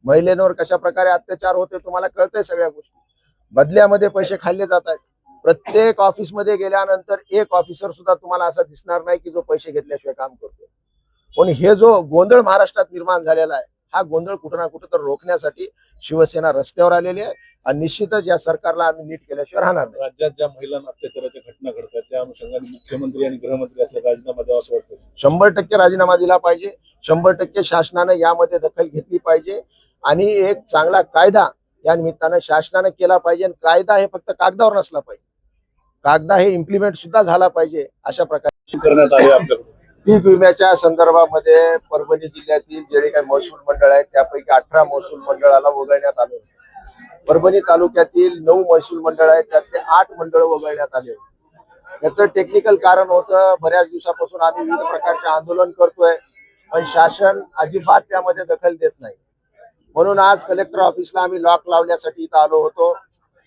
महिलेवर कशा प्रकारे अत्याचार होते तुम्हाला कळतंय सगळ्या गोष्टी. बदल्यामध्ये पैसे खाल्ले जात आहेत. प्रत्येक ऑफिसमध्ये गेल्यानंतर एक ऑफिसर सुद्धा तुम्हाला असा दिसणार नाही की जो पैसे घेतल्याशिवाय काम करतो. पण हे जो गोंधळ महाराष्ट्रात निर्माण झालेला आहे, हा गोंधळ कुठं ना कुठं तर रोखण्यासाठी शिवसेना रस्त्यावर आलेली आहे आणि निश्चितच या सरकारला आम्ही नीट केल्याशिवाय राहणार नाही. राज्यात ज्या महिलांना अत्याचाराच्या घटना घडतात त्या अनुषंगाने मुख्यमंत्री आणि गृहमंत्री असं राजीनामा द्यावा असं वाटतं. 100% राजीनामा दिला पाहिजे. 100% शासनानं यामध्ये दखल घेतली पाहिजे आणि एक चांगला कायदा या निमित्तानं शासनानं केला पाहिजे. कायदा हे फक्त कागदावर नसला पाहिजे, कागदा हे इम्प्लिमेंट सुद्धा झाला पाहिजे. अशा प्रकारे करण्यात आले आपल्याकडे पीक विम्याच्या संदर्भामध्ये परभणी जिल्ह्यातील जे काही महसूल मंडळ आहेत त्यापैकी 18 महसूल मंडळाला वगळण्यात आले. परभणी तालुक्यातील 9 महसूल मंडळ आहेत, त्यातले 8 मंडळ वगळण्यात आले. याचं टेक्निकल कारण होतं, बऱ्याच दिवसापासून आम्ही विविध प्रकारचे आंदोलन करतोय पण शासन अजिबात त्यामध्ये दखल देत नाही. म्हणून आज कलेक्टर ऑफिसला आम्ही लॉक लावण्यासाठी इथं आलो होतो.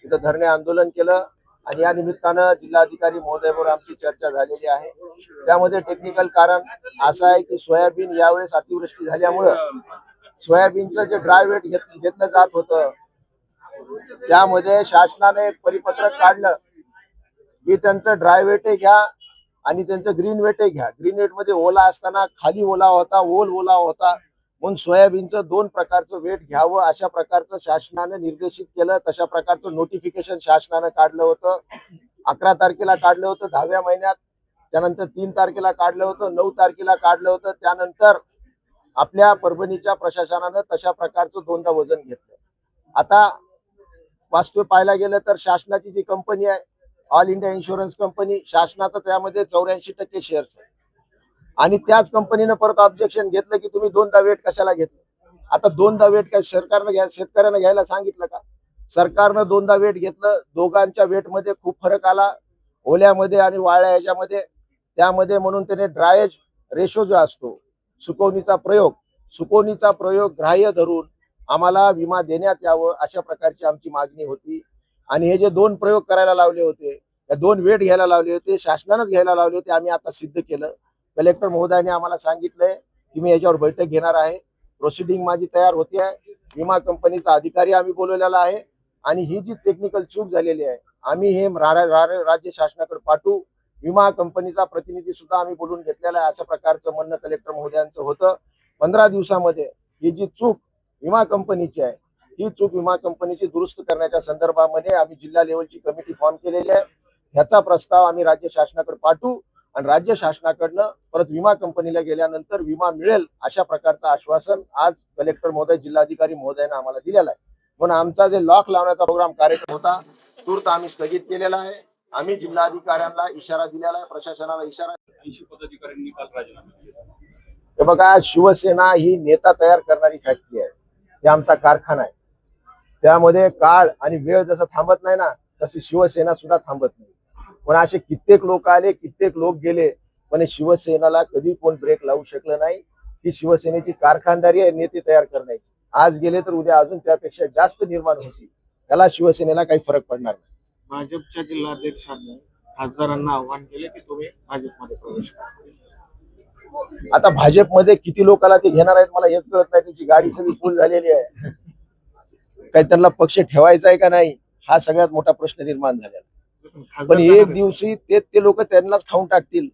इथं धरणे आंदोलन केलं आणि या निमित्तानं जिल्हाधिकारी महोदयावर आमची चर्चा झालेली आहे. त्यामध्ये टेक्निकल कारण असं आहे की सोयाबीन यावेळेस अतिवृष्टी झाल्यामुळं सोयाबीनचं जे ड्राय वेट घेतलं जात होतं त्यामध्ये शासनाने एक परिपत्रक काढलं की त्यांचं ड्राय वेटही घ्या आणि त्यांचं ग्रीन वेटही घ्या. ग्रीन वेट मध्ये ओला असताना खाली ओला होता, ओला होता, म्हणून सोयाबीनचं 2 प्रकारचं वेट घ्यावं अशा प्रकारचं शासनाने निर्देशित केलं. तशा प्रकारचं नोटिफिकेशन शासनानं काढलं होतं. 11 तारखेला काढलं होतं 10व्या महिन्यात, त्यानंतर 3 तारखेला काढलं होतं, 9 तारखेला काढलं होतं. त्यानंतर आपल्या परभणीच्या प्रशासनानं तशा प्रकारचं 2दा वजन घेतलं. आता वास्तव पाहायला गेलं तर शासनाची जी कंपनी आहे ऑल इंडिया इन्शुरन्स कंपनी, शासनाचं त्यामध्ये 84% शेअर्स आहे आणि त्याच कंपनीनं परत ऑब्जेक्शन घेतलं की तुम्ही 2दा वेट कशाला घेतलं. आता 2दा वेट काय सरकारनं शेतकऱ्यांना घ्यायला सांगितलं का? सरकारनं 2दा वेट घेतलं. दोघांच्या वेटमध्ये खूप फरक आला, ओल्यामध्ये आणि वाळ्या याच्यामध्ये. त्यामध्ये म्हणून त्याने ड्रायज रेशो जो असतो सुकवणीचा प्रयोग ग्राह्य धरून आम्हाला विमा देण्यात यावं अशा प्रकारची आमची मागणी होती. आणि हे जे 2 प्रयोग करायला लावले होते, या 2 वेट घ्यायला लावले होते, शासनानंच घ्यायला लावले होते, आम्ही आता सिद्ध केलं. कलेक्टर महोदयाने आम्हाला सांगितलंय की मी याच्यावर बैठक घेणार आहे. प्रोसिडिंग माझी तयार होती आहे. विमा कंपनीचा अधिकारी आम्ही बोलवलेला आहे आणि ही जी टेक्निकल चूक झालेली आहे आम्ही हे राज्य शासनाकडे पाठवू. विमा कंपनीचा प्रतिनिधी सुद्धा आम्ही बोलून घेतलेला आहे अशा प्रकारचं म्हणणं कलेक्टर महोदयांचं होतं. 15 दिवसामध्ये ही जी चूक विमा कंपनीची आहे ही चूक विमा कंपनीची दुरुस्त करण्याच्या संदर्भामध्ये आम्ही जिल्हा लेवलची कमिटी फॉर्म केलेली आहे. ह्याचा प्रस्ताव आम्ही राज्य शासनाकडे पाठवू आणि राज्य शासनाकडनं परत विमा कंपनीला गेल्यानंतर विमा मिळेल अशा प्रकारचं आश्वासन आज कलेक्टर महोदय जिल्हाधिकारी महोदयाने आम्हाला दिलेलं आहे. म्हणून आमचा जे लॉक लावण्याचा प्रोग्राम कार्यक्रम होता तूर्त आम्ही स्थगित केलेला आहे. आम्ही जिल्हाधिकाऱ्यांना इशारा दिलेला आहे, प्रशासनाला इशारा. 80 पदाधिकाऱ्यांनी काल राजीनामा दिला. हे बघा, शिवसेना ही नेता तयार करणारी फॅक्टरी आहे, हे आमचा कारखाना आहे. त्यामध्ये काळ आणि वेळ जसं थांबत नाही ना तशी शिवसेना सुद्धा थांबत नाही. पण असे कित्येक लोक आले, कित्येक लोक गेले, पण शिवसेनेला कधी कोण ब्रेक लावू शकलं नाही. ही शिवसेनेची कारखानदारी आहे नेते तयार करण्याची. आज गेले तर उद्या अजून त्यापेक्षा जास्त निर्माण होती. त्याला शिवसेनेला काही फरक पडणार नाही. भाजपच्या जिल्हाध्यक्षांनी खासदारांना आव्हान केले की तुम्ही भाजपमध्ये प्रवेश करा. आता भाजपमध्ये किती लोकांना ते घेणार आहेत मला हेच कळत नाही. त्यांची गाडी सगळी फुल झालेली आहे. काही त्यांना पक्ष ठेवायचा आहे का नाही हा सगळ्यात मोठा प्रश्न निर्माण झालेला. पण एक दिवशी ते लोक त्यांनाच खाऊन टाकतील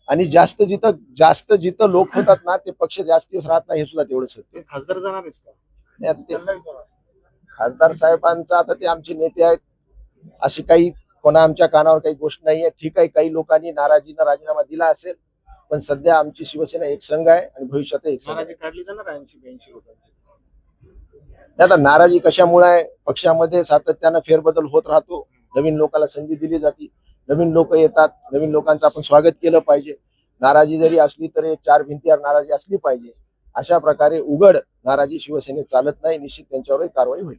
आणि जास्त जिथं लोक होतात ना ते पक्ष जास्त दिवस राहत नाही हे सुद्धा तेवढंच होते. खासदार जाणार आहेत का? खासदार साहेबांचा आता ते आमचे नेते आहेत, अशी काही कोणा आमच्या कानावर काही गोष्ट नाहीये. ठीक आहे, काही लोकांनी नाराजीनं राजीनामा दिला असेल, पण सध्या आमची शिवसेना एक संघ आहे आणि भविष्यात एक संघ आहे. काढली जाणार 80-82 लोकांची. आता नाराजी कशामुळे आहे? पक्षामध्ये सातत्यानं फेरबदल होत राहतो, नवीन लोकांना संधी दिली जाते, नवीन लोक येतात, नवीन लोकांचं आपण स्वागत केलं पाहिजे. नाराजी जरी असली तरी 4 भिंतीवर नाराजी असली पाहिजे. अशा प्रकारे उघड नाराजी शिवसेनेत चालत नाही. निश्चित त्यांच्यावर कारवाई होईल.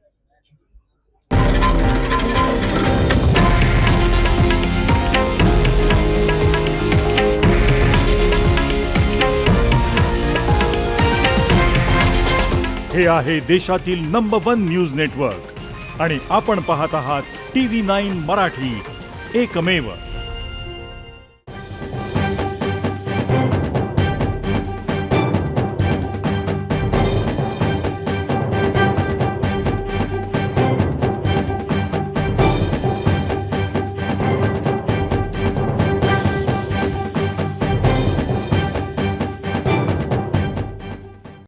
हे आहे देशातील नंबर 1 न्यूज नेटवर्क आणि आपण पाहत आहात TV9 मराठी, एकमेव.